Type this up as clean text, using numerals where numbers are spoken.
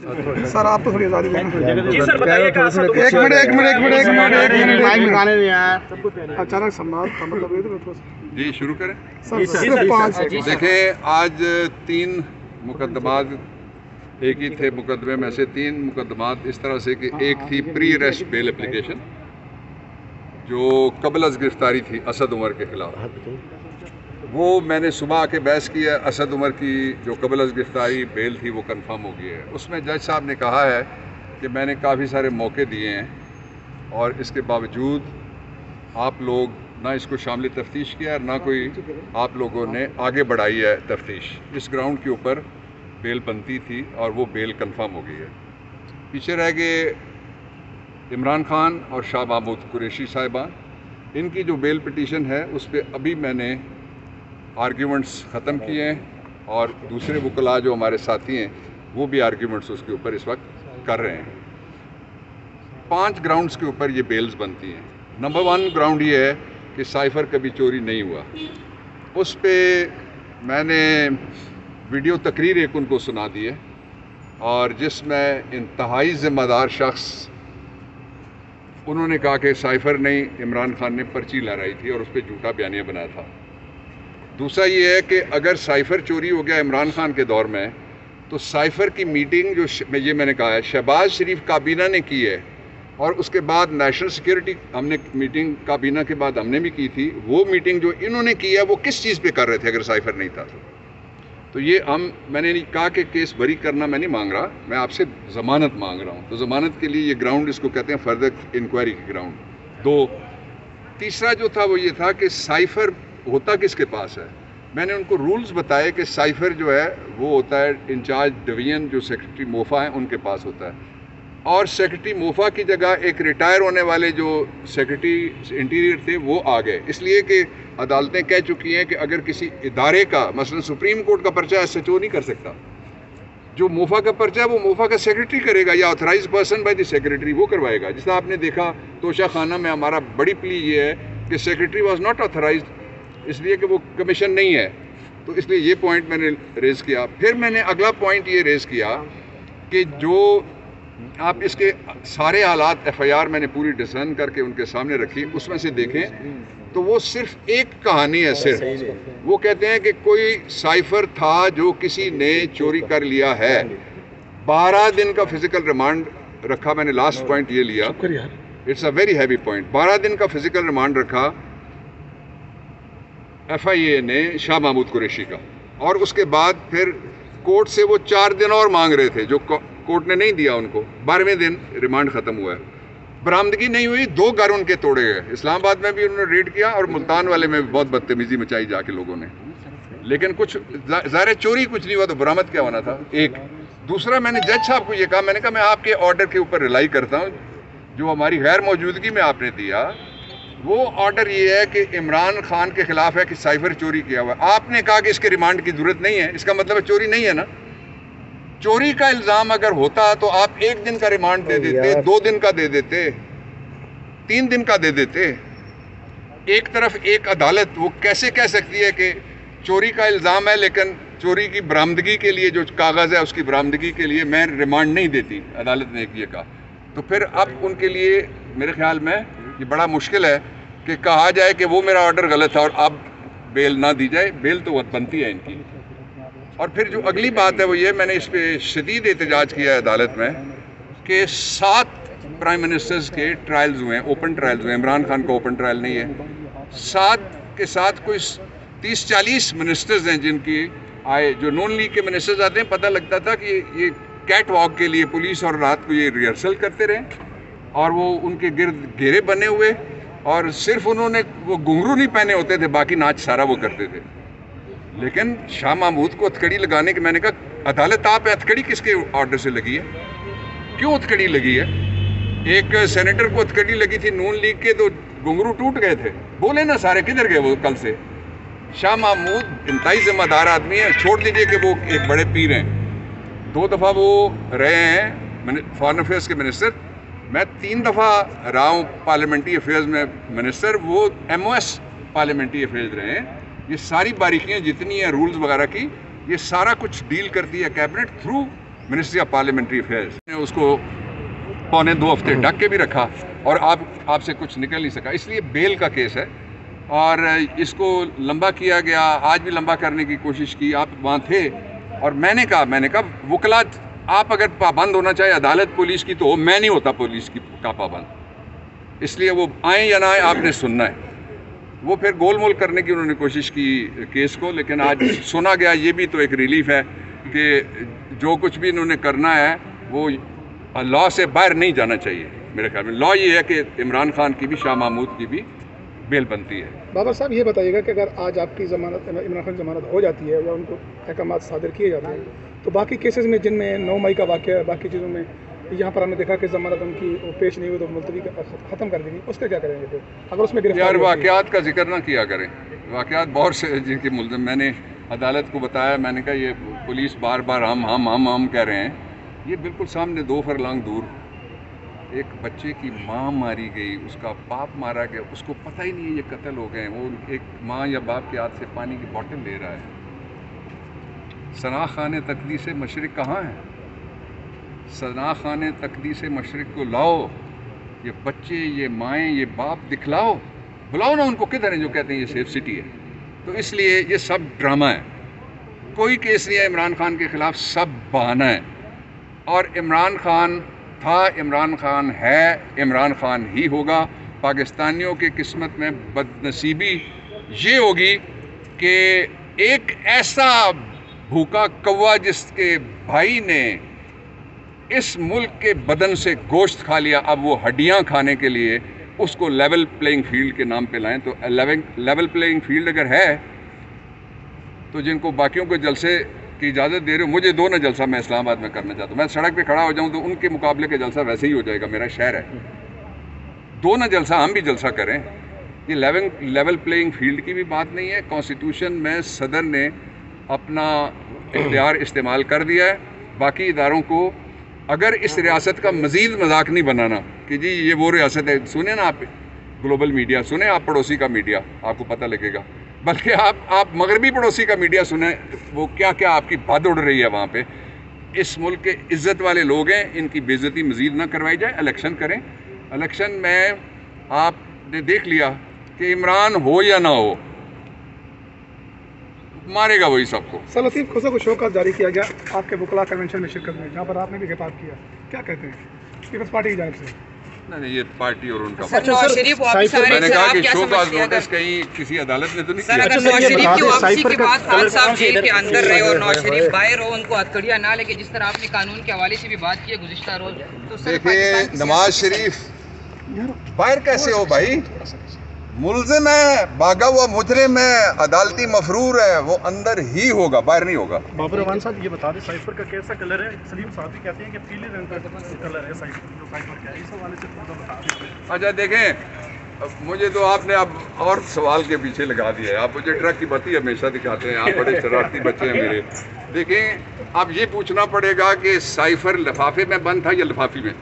Sir आप तो थोड़ी आज़ादी जी सर बताइए कि एक मिनट अचानक संवाद का मतलब ये तो जी शुरू करें। सर सिर्फ 5 देखें, आज 3 मुकदमात एक ही थे। मुकदमे में से 3 मुकदमात इस तरह से कि एक थी प्री अरेस्ट बेल एप्लीकेशन जो कबल अज़ गिरफ्तारी थी असद उमर के खिलाफ। वो मैंने सुबह आके बहस की है। असद उमर की जो कबल अज़ गिरफ्तारी बेल थी वो कंफर्म हो गई है। उसमें जज साहब ने कहा है कि मैंने काफ़ी सारे मौके दिए हैं और इसके बावजूद आप लोग ना इसको शामिल तफ्तीश किया और ना कोई आप लोगों ने आगे बढ़ाई है तफ्तीश। इस ग्राउंड के ऊपर बेल बनती थी और वो बेल कंफर्म हो गई है। पीछे रह गए इमरान खान और शाह महमूद कुरैशी साहिबान। इनकी जो बेल पिटीशन है उस पर अभी मैंने आर्ग्यूमेंट्स ख़त्म किए हैं और दूसरे वकला जो हमारे साथी हैं वो भी आर्ग्यूमेंट्स उसके ऊपर इस वक्त कर रहे हैं। 5 ग्राउंड्स के ऊपर ये बेल्स बनती हैं। नंबर 1 ग्राउंड ये है कि साइफ़र कभी चोरी नहीं हुआ। उस पर मैंने वीडियो तकरीर एक उनको सुना दी है और जिसमें इंतहाई ज़िम्मेदार शख्स उन्होंने कहा कि साइफ़र नहीं, इमरान खान ने पर्ची लहराई थी और उस पर झूठा बयानिया बनाया था। दूसरा ये है कि अगर साइफ़र चोरी हो गया इमरान खान के दौर में तो साइफ़र की मीटिंग जो ये मैंने कहा है शहबाज शरीफ काबीना ने की है और उसके बाद नेशनल सिक्योरिटी हमने मीटिंग काबीना के बाद हमने भी की थी। वो मीटिंग जो इन्होंने की है वो किस चीज़ पे कर रहे थे अगर साइफ़र नहीं था तो ये मैंने नहीं कहा कि केस बरी करना मैं नहीं मांग रहा, मैं आपसे ज़मानत मांग रहा हूँ। तो ज़मानत के लिए ये ग्राउंड इसको कहते हैं फर्दर इंक्वायरी के ग्राउंड। 2 तीसरा जो था वो ये था कि साइफ़र होता किसके पास है। मैंने उनको रूल्स बताए कि साइफ़र जो है वो होता है इंचार्ज डिवीज़न जो सेक्रेटरी मोफा है उनके पास होता है और सेक्रेटरी मोफा की जगह एक रिटायर होने वाले जो सेक्रेटरी इंटीरियर थे वो आ गए, इसलिए कि अदालतें कह चुकी हैं कि अगर किसी इदारे का मसलन सुप्रीम कोर्ट का पर्चा SHO नहीं कर सकता, जो मोफा का पर्चा है वो मोफा का सेक्रेटरी करेगा या authorize person by the secretary वो करवाएगा। जिससे आपने देखा तोशा खाना में हमारा बड़ी प्ली ये है कि सेक्रेटरी वॉज नॉट ऑथराइज इसलिए कि वो कमीशन नहीं है। तो इसलिए ये पॉइंट मैंने रेज़ किया। फिर मैंने अगला पॉइंट ये रेज़ किया कि जो आप इसके सारे हालात FIR मैंने पूरी डिज़ाइन करके उनके सामने रखी, उसमें से देखें तो वो सिर्फ एक कहानी है। सिर्फ वो कहते हैं कि कोई साइफ़र था जो किसी ने चोरी कर लिया है। 12 दिन का फिज़िकल रिमांड रखा मैंने। लास्ट पॉइंट ये लिया, it's a very heavy point. 12 दिन का फिज़िकल रिमांड रखा FIA ने शाह महमूद कुरैशी का और उसके बाद फिर कोर्ट से वो 4 दिन और मांग रहे थे जो कोर्ट ने नहीं दिया उनको। 12वें दिन रिमांड ख़त्म हुआ है, बरामदगी नहीं हुई। 2 घर उनके तोड़े गए। इस्लामाबाद में भी उन्होंने रेड किया और मुल्तान वाले में भी बहुत बदतमीजी मचाई जाके लोगों ने, लेकिन कुछ ज़ाहिर चोरी कुछ नहीं हुआ तो बरामद क्या होना था। एक दूसरा मैंने जज साहब को ये कहा, मैंने कहा मैं आपके ऑर्डर के ऊपर रिलाई करता हूँ जो हमारी गैर मौजूदगी में आपने दिया। वो ऑर्डर ये है कि इमरान खान के खिलाफ है कि साइफ़र चोरी किया हुआ है। आपने कहा कि इसके रिमांड की ज़रूरत नहीं है, इसका मतलब चोरी नहीं है ना। चोरी का इल्ज़ाम अगर होता तो आप 1 दिन का रिमांड दे देते, 2 दिन का दे देते, 3 दिन का दे देते। एक तरफ एक अदालत वो कैसे कह सकती है कि चोरी का इल्ज़ाम है लेकिन चोरी की बरामदगी के लिए जो कागज़ है उसकी बरामदगी के लिए मैं रिमांड नहीं देती। अदालत ने ये कहा तो फिर अब उनके लिए मेरे ख्याल में ये बड़ा मुश्किल है कि कहा जाए कि वो मेरा ऑर्डर गलत था और अब बेल ना दी जाए। बेल तो बनती है इनकी। और फिर जो अगली बात है वो ये, मैंने इस पर शदीद एहतजाज किया है अदालत में कि 7 प्राइम मिनिस्टर्स के ट्रायल्स हुए हैं, ओपन ट्रायल्स हुए हैं। इमरान खान का ओपन ट्रायल नहीं है। 7 के साथ कोई 30-40 मिनिस्टर्स हैं जिनकी आए, जो नॉन लीग के मिनिस्टर्स आते हैं। पता लगता था कि ये कैट वॉक के लिए पुलिस और रात को ये रिहर्सल करते रहे और वो उनके गिर्द घेरे बने हुए और सिर्फ उन्होंने वो घुंघरू नहीं पहने होते थे, बाकी नाच सारा वो करते थे। लेकिन शाह महमूद को हथकड़ी लगाने के मैंने कहा अदालत आप हथकड़ी किसके ऑर्डर से लगी है, क्यों हथकड़ी लगी है। एक सेनेटर को हथकड़ी लगी थी नून लीग के तो घुंघरू टूट गए थे। बोले ना सारे किधर गए वो कल से। शाह महमूद इंतहाई जिम्मेदार आदमी है, छोड़ दीजिए कि वो एक बड़े पीर हैं। 2 दफ़ा वो रहे हैं फॉरेन अफेयर्स के मिनिस्टर, मैं 3 दफ़ा रहा हूँ पार्लियामेंट्री अफेयर्स में मिनिस्टर, वो MOS पार्लियामेंट्री अफेयर्स रहे हैं। ये सारी बारीकियाँ जितनी हैं रूल्स वगैरह की, ये सारा कुछ डील करती है cabinet through ministry of parliamentary affairs ने उसको पौने 2 हफ्ते ढक के भी रखा और आपसे कुछ निकल नहीं सका, इसलिए बेल का केस है और इसको लंबा किया गया, आज भी लंबा करने की कोशिश की। आप वहाँ थे और मैंने कहा वकला आप अगर पाबंद होना चाहे अदालत पुलिस की तो मैं नहीं होता पुलिस की का पाबंद, इसलिए वो आए या ना आए आपने सुनना है। वो फिर गोल मोल करने की उन्होंने कोशिश की केस को, लेकिन आज सुना गया। ये भी तो एक रिलीफ है कि जो कुछ भी इन्होंने करना है वो लॉ से बाहर नहीं जाना चाहिए। मेरे ख्याल में लॉ ये है कि इमरान खान की भी, शाह महमूद की भी बेल बनती है। बाबर साहब ये बताइएगा कि अगर आज आपकी ज़मानत, इमरान खान की ज़मानत हो जाती है या उनको अहकाम सादर किए जाते हैं, तो बाकी केसेस में जिनमें 9 मई का वाक़या है, बाकी चीज़ों में यहाँ पर हमने देखा कि ज़मानत उनकी पेश नहीं हुई तो मुलतवी ख़त्म कर दी गई, उसका क्या करेंगे फिर अगर उसमें यार वाक़यात का जिक्र ना किया करें। वाक़यात बहुत से जिनके मुल्ज़िम, मैंने अदालत को बताया, मैंने कहा ये पुलिस बार बार हम कह रहे हैं, ये बिल्कुल सामने 2 फरलांग दूर एक बच्चे की माँ मारी गई, उसका बाप मारा गया, उसको पता ही नहीं है ये कत्ल हो गए। वो एक माँ या बाप के हाथ से पानी की बोतल ले रहा है। सना खान तकदीस मशरिक कहाँ है? सना खान तकदीस मशरिक को लाओ, ये बच्चे, ये माएँ, ये बाप दिखलाओ, बुलाओ ना उनको, किधर हैं जो कहते हैं ये सेफ सिटी है। तो इसलिए ये सब ड्रामा है, कोई केस नहीं है इमरान खान के ख़िलाफ़, सब बहाना है। और इमरान खान था, इमरान खान है, इमरान खान ही होगा। पाकिस्तानियों की किस्मत में बदनसीबी ये होगी कि एक ऐसा भूखा कौवा जिसके भाई ने इस मुल्क के बदन से गोश्त खा लिया, अब वो हड्डियां खाने के लिए उसको लेवल प्लेइंग फील्ड के नाम पे लाएं। तो लेवल प्लेइंग फील्ड अगर है तो जिनको बाकियों को जलसे की इजाज़त दे रहे हो, मुझे 2 ना जलसा मैं इस्लामाबाद में करना चाहता हूँ। मैं सड़क पे खड़ा हो जाऊँ तो उनके मुकाबले के जलसा वैसे ही हो जाएगा, मेरा शहर है। 2 ना जलसा, हम भी जलसा करें। ये लेवल प्लेइंग फील्ड की भी बात नहीं है। कॉन्स्टिट्यूशन में सदर ने अपना इख्तियार इस्तेमाल कर दिया है। बाकी इदारों को अगर इस रियासत का मज़ीद मजाक नहीं बनाना कि जी ये वो रियासत है, सुने ना आप ग्लोबल मीडिया, सुने आप पड़ोसी का मीडिया, आपको पता लगेगा। बल्कि आप मगरबी पड़ोसी का मीडिया सुने, वो क्या क्या आपकी बात उड़ रही है वहाँ पे। इस मुल्क के इज़्ज़त वाले लोग हैं, इनकी बेइज्जती मज़ीद ना करवाई जाए। इलेक्शन करें, इलेक्शन में आपने देख लिया कि इमरान हो या ना हो, मारेगा वही सबको। सर लतीफ़ खुसरो को शोकॉज जारी किया गया आपके वकला कन्वेंशन में शिरकत में, जहाँ पर आपने भी खिताब किया, क्या कहते हैं पीपल्स पार्टी की जानिब से? नहीं, ये पार्टी और उनका अच्छा, सर, मैंने कहा कि शो का नोटिस कहीं किसी अदालत ने तो नहीं सर, अगर नवाज शरीफ की वापसी के बाद खान साहब जेल के अंदर रहे और नवाज शरीफ बाहर हो, उनको हथकड़ियां ना लेके, जिस तरह आपने कानून के हवाले से भी बात की है गुज़िश्ता रोज, तो देखिए नवाज शरीफ बाहर कैसे हो भाई, मुल्जिम है, भागा हुआ मुजरिम है, अदालती मफरूर है, वो अंदर ही होगा, बाहर नहीं होगा। बाबर रहमान साहब ये बता दें साइफर का कैसा कलर है? सलीम साहब भी कहते हैं कि पीले रंग का कलर है साइफर का, इस हवाले से थोड़ा बता दें। अच्छा देखें, मुझे तो आपने अब और सवाल के पीछे लगा दिया है। आप मुझे ट्रक की बत्ती हमेशा दिखाते हैं, आप बड़े शरारती बच्चे हैं मेरे। देखें, अब ये पूछना पड़ेगा कि साइफर लिफाफे में बंद था या लिफाफी में।